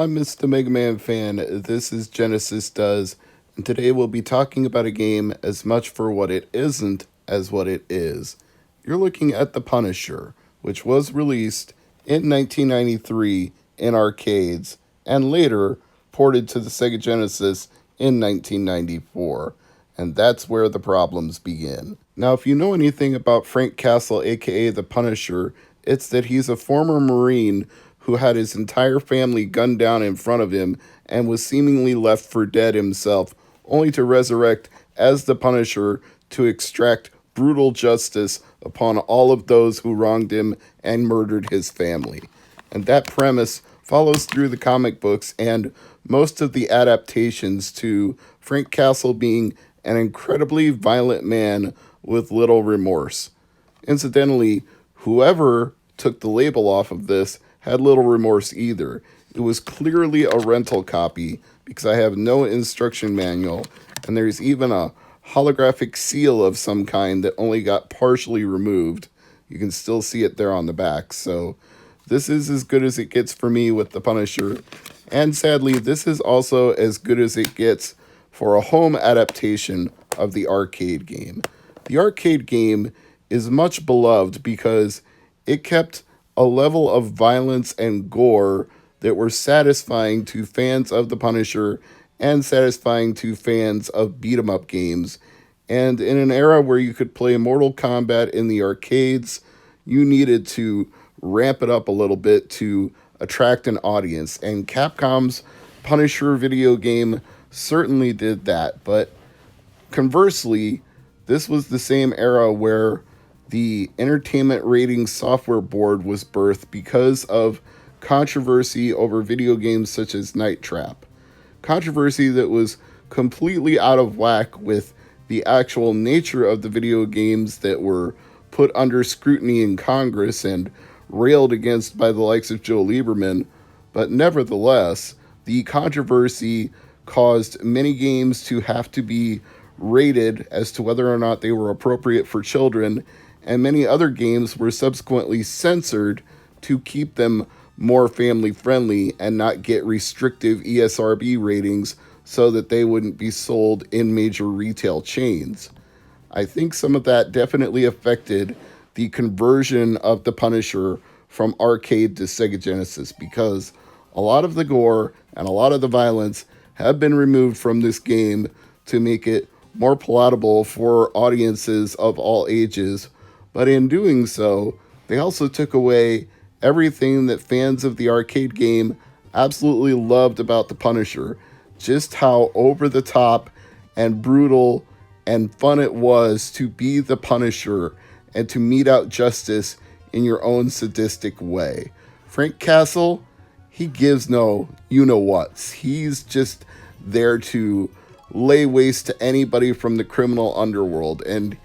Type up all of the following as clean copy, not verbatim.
I'm Mr. MegaManFan. This is Genesis Does, and today we'll be talking about a game as much for what it isn't as what it is. You're looking at The Punisher, which was released in 1993 in arcades and later ported to the Sega Genesis in 1994. And that's where the problems begin. Now, if you know anything about Frank Castle, aka The Punisher, it's that he's a former Marine who had his entire family gunned down in front of him and was seemingly left for dead himself, only to resurrect as the Punisher to extract brutal justice upon all of those who wronged him and murdered his family. And that premise follows through the comic books and most of the adaptations to Frank Castle being an incredibly violent man with little remorse. Incidentally, whoever took the label off of this had little remorse either. It was clearly a rental copy because I have no instruction manual, and there's even a holographic seal of some kind that only got partially removed. You can still see it there on the back, so this is as good as it gets for me with The Punisher. And sadly, this is also as good as it gets for a home adaptation of the arcade game. The arcade game is much beloved because it kept a level of violence and gore that were satisfying to fans of The Punisher and satisfying to fans of beat-em-up games. And in an era where you could play Mortal Kombat in the arcades, you needed to ramp it up a little bit to attract an audience. And Capcom's Punisher video game certainly did that. But conversely, this was the same era where the Entertainment Rating Software Board was birthed because of controversy over video games such as Night Trap. Controversy that was completely out of whack with the actual nature of the video games that were put under scrutiny in Congress and railed against by the likes of Joe Lieberman. But nevertheless, the controversy caused many games to have to be rated as to whether or not they were appropriate for children, and many other games were subsequently censored to keep them more family-friendly and not get restrictive ESRB ratings so that they wouldn't be sold in major retail chains. I think some of that definitely affected the conversion of The Punisher from arcade to Sega Genesis, because a lot of the gore and a lot of the violence have been removed from this game to make it more palatable for audiences of all ages. But in doing so, they also took away everything that fans of the arcade game absolutely loved about The Punisher. Just how over the top and brutal and fun it was to be The Punisher and to mete out justice in your own sadistic way. Frank Castle, he gives no you-know-whats. He's just there to lay waste to anybody from the criminal underworld, and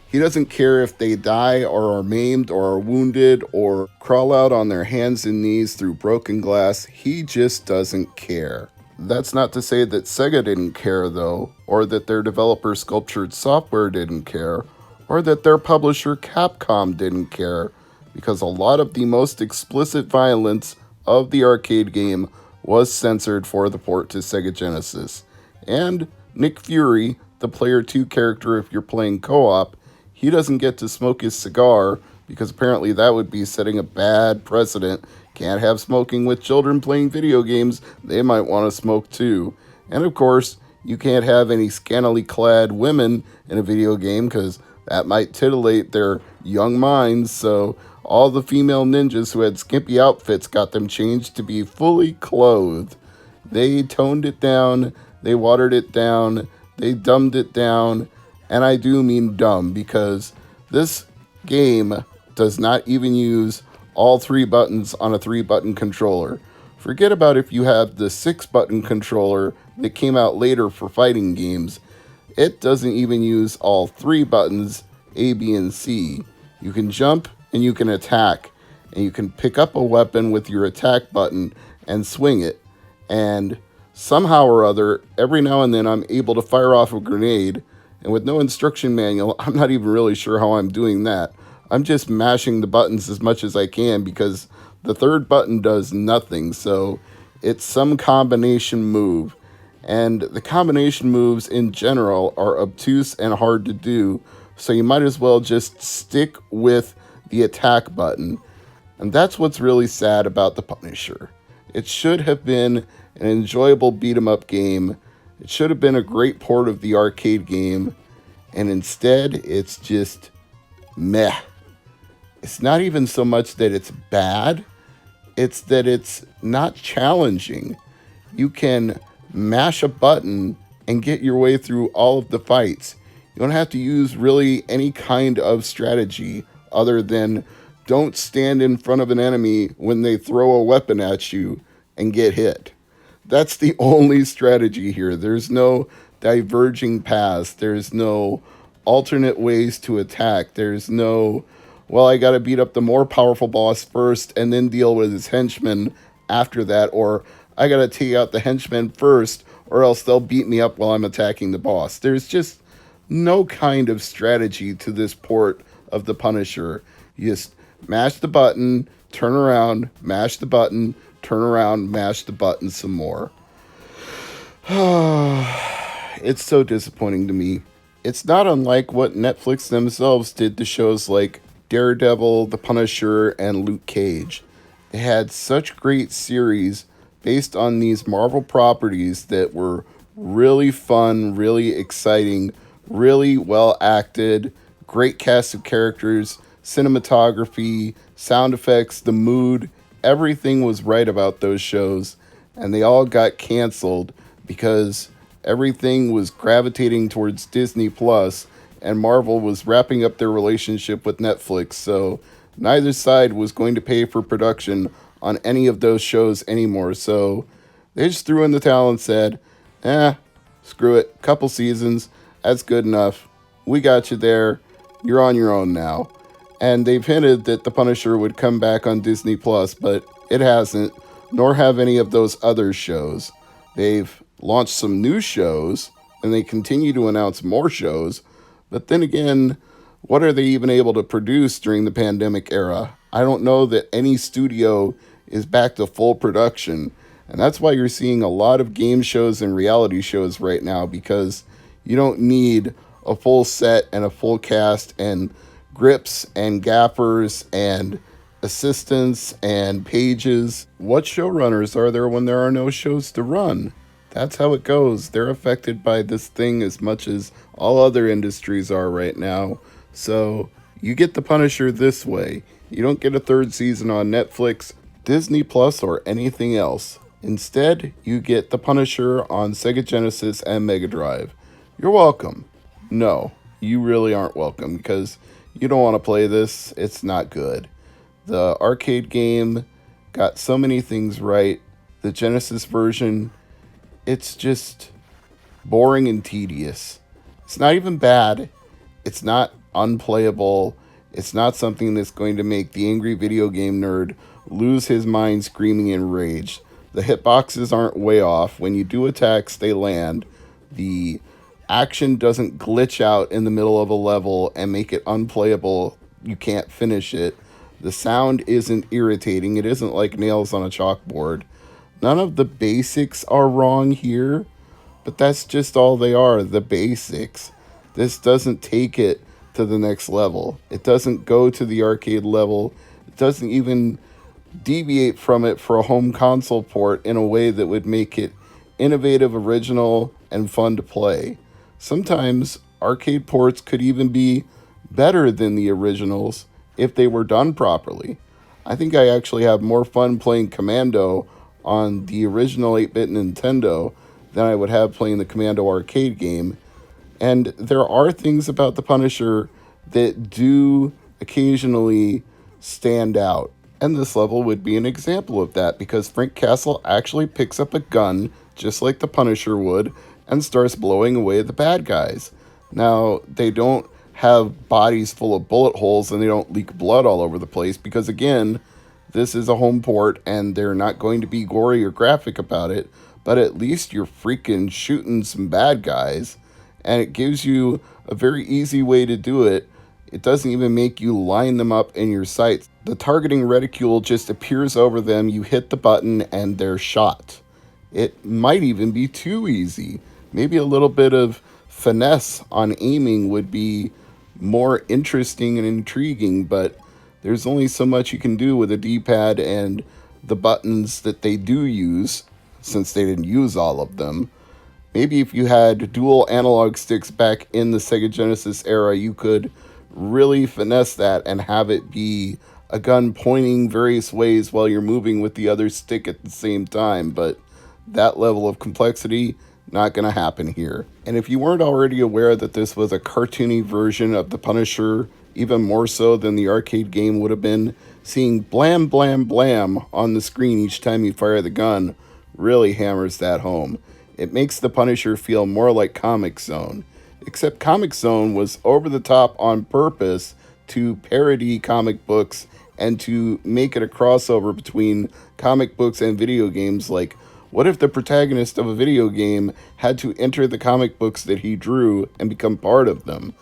he doesn't care if they die or are maimed or are wounded or crawl out on their hands and knees through broken glass. He just doesn't care. That's not to say that Sega didn't care, though, or that their developer Sculptured Software didn't care, or that their publisher Capcom didn't care, because a lot of the most explicit violence of the arcade game was censored for the port to Sega Genesis. And Nick Fury, the Player 2 character if you're playing co-op, he doesn't get to smoke his cigar because apparently that would be setting a bad precedent. Can't have smoking with children playing video games. They might want to smoke too. And of course, you can't have any scantily clad women in a video game because that might titillate their young minds. So all the female ninjas who had skimpy outfits got them changed to be fully clothed. They toned it down. They watered it down. They dumbed it down. And I do mean dumb, because this game does not even use all 3 buttons on a 3-button controller. Forget about if you have the 6-button controller that came out later for fighting games. It doesn't even use all 3 buttons, A, B, and C. You can jump and you can attack, and you can pick up a weapon with your attack button and swing it. And somehow or other, every now and then I'm able to fire off a grenade, and with no instruction manual, I'm not even really sure how I'm doing that. I'm just mashing the buttons as much as I can because the third button does nothing. So It's some combination move. And the combination moves in general are obtuse and hard to do, so you might as well just stick with the attack button. And that's what's really sad about the Punisher. It should have been an enjoyable beat 'em up game. It should have been a great port of the arcade game. And instead, it's just meh. It's not even so much that it's bad, it's that it's not challenging. You can mash a button and get your way through all of the fights. You don't have to use really any kind of strategy other than don't stand in front of an enemy when they throw a weapon at you and get hit. That's the only strategy here. There's no diverging paths. There's no alternate ways to attack. There's no, well, I got to beat up the more powerful boss first and then deal with his henchmen after that, or I got to take out the henchmen first or else they'll beat me up while I'm attacking the boss. There's just no kind of strategy to this port of the Punisher. You just mash the button, turn around, mash the button, turn around, mash the button some more. It's so disappointing to me. It's not unlike what Netflix themselves did to shows like Daredevil, The Punisher, and Luke Cage. They had such great series based on these Marvel properties that were really fun, really exciting, really well acted, great cast of characters, cinematography, sound effects, the mood, everything was right about those shows, and they all got canceled because everything was gravitating towards Disney Plus, and Marvel was wrapping up their relationship with Netflix, so neither side was going to pay for production on any of those shows anymore, so they just threw in the towel and said, screw it, couple seasons, that's good enough, we got you there, you're on your own now. And they've hinted that The Punisher would come back on Disney Plus, but it hasn't, nor have any of those other shows. They've launched some new shows, and they continue to announce more shows, but then again, what are they even able to produce during the pandemic era? I don't know that any studio is back to full production, and that's why you're seeing a lot of game shows and reality shows right now, because you don't need a full set and a full cast and grips and gaffers and assistants and pages. What showrunners are there when there are no shows to run? That's how it goes. They're affected by this thing as much as all other industries are right now. So you get The Punisher this way. You don't get a third season on Netflix, Disney Plus, or anything else. Instead, you get The Punisher on Sega Genesis and Mega Drive. You're welcome. No, you really aren't welcome, because you don't want to play this. It's not good. The arcade game got so many things right. The Genesis version, it's just boring and tedious. It's not even bad. It's not unplayable. It's not something that's going to make the angry video game nerd lose his mind screaming in rage. The hitboxes aren't way off. When you do attacks, they land. The action doesn't glitch out in the middle of a level and make it unplayable. You can't finish it. The sound isn't irritating. It isn't like nails on a chalkboard. None of the basics are wrong here, but that's just all they are, the basics. This doesn't take it to the next level. It doesn't go to the arcade level. It doesn't even deviate from it for a home console port in a way that would make it innovative, original, and fun to play. Sometimes arcade ports could even be better than the originals if they were done properly. I think I actually have more fun playing Commando on the original 8-bit Nintendo than I would have playing the Commando arcade game. And there are things about the Punisher that do occasionally stand out. And this level would be an example of that, because Frank Castle actually picks up a gun, just like the Punisher would, and starts blowing away the bad guys. Now, they don't have bodies full of bullet holes and they don't leak blood all over the place, because again, this is a home port and they're not going to be gory or graphic about it, but at least you're freaking shooting some bad guys, and it gives you a very easy way to do it. It doesn't even make you line them up in your sights. The targeting reticule just appears over them, you hit the button, and they're shot. It might even be too easy. Maybe a little bit of finesse on aiming would be more interesting and intriguing, but there's only so much you can do with a D-pad and the buttons that they do use, since they didn't use all of them. Maybe if you had dual analog sticks back in the Sega Genesis era, you could really finesse that and have it be a gun pointing various ways while you're moving with the other stick at the same time, but that level of complexity, not going to happen here. And if you weren't already aware that this was a cartoony version of The Punisher, even more so than the arcade game would have been, seeing blam blam blam on the screen each time you fire the gun really hammers that home. It makes The Punisher feel more like Comic Zone, except Comic Zone was over the top on purpose to parody comic books and to make it a crossover between comic books and video games. Like, what if the protagonist of a video game had to enter the comic books that he drew and become part of them?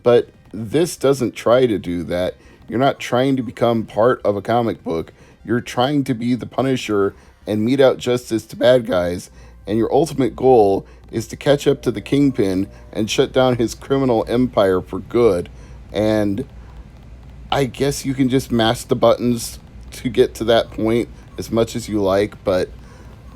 But this doesn't try to do that. You're not trying to become part of a comic book. You're trying to be the Punisher and mete out justice to bad guys, and your ultimate goal is to catch up to the Kingpin and shut down his criminal empire for good. And I guess you can just mash the buttons to get to that point as much as you like, but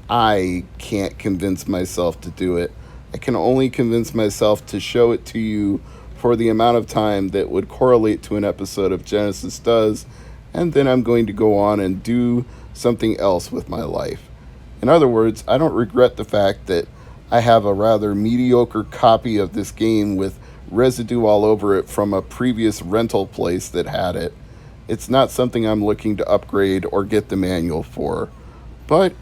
I can't convince myself to do it. I can only convince myself to show it to you for the amount of time that would correlate to an episode of Genesis Does, and then I'm going to go on and do something else with my life. In other words, I don't regret the fact that I have a rather mediocre copy of this game with residue all over it from a previous rental place that had it. It's not something I'm looking to upgrade or get the manual for. But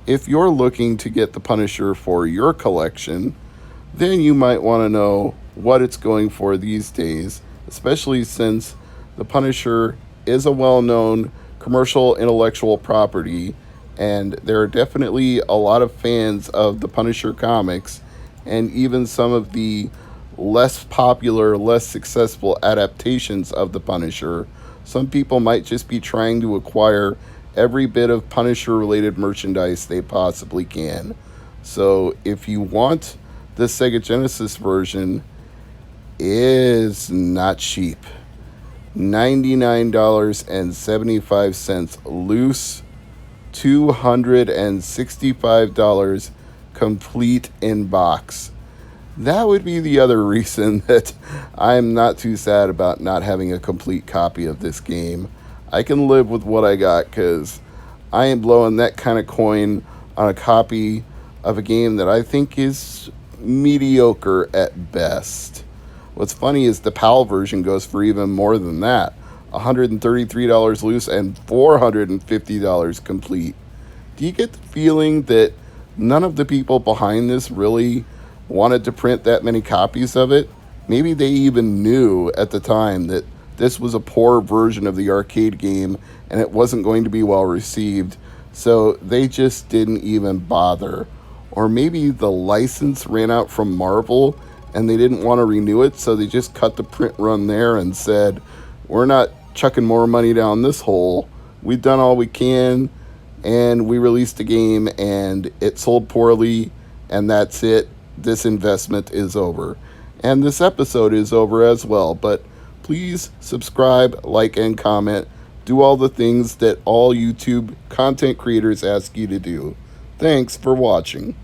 if you're looking to get the Punisher for your collection, then you might want to know what it's going for these days, especially since the Punisher is a well-known commercial intellectual property, and there are definitely a lot of fans of the Punisher comics, and even some of the less popular, less successful adaptations of the Punisher. Some people might just be trying to acquire every bit of Punisher-related merchandise they possibly can. So if you want the Sega Genesis version, is not cheap. $99.75 loose, $265 complete in box. That would be the other reason that I'm not too sad about not having a complete copy of this game. I can live with what I got because I ain't blowing that kind of coin on a copy of a game that I think is mediocre at best. What's funny is the PAL version goes for even more than that. $133 loose and $450 complete. Do you get the feeling that none of the people behind this really wanted to print that many copies of it? Maybe they even knew at the time that this was a poor version of the arcade game and it wasn't going to be well received, so they just didn't even bother. Or maybe the license ran out from Marvel and they didn't want to renew it, so they just cut the print run there and said, we're not chucking more money down this hole. We've done all we can, and we released the game, and it sold poorly, and that's it. This investment is over. And this episode is over as well, but please subscribe, like, and comment. Do all the things that all YouTube content creators ask you to do. Thanks for watching.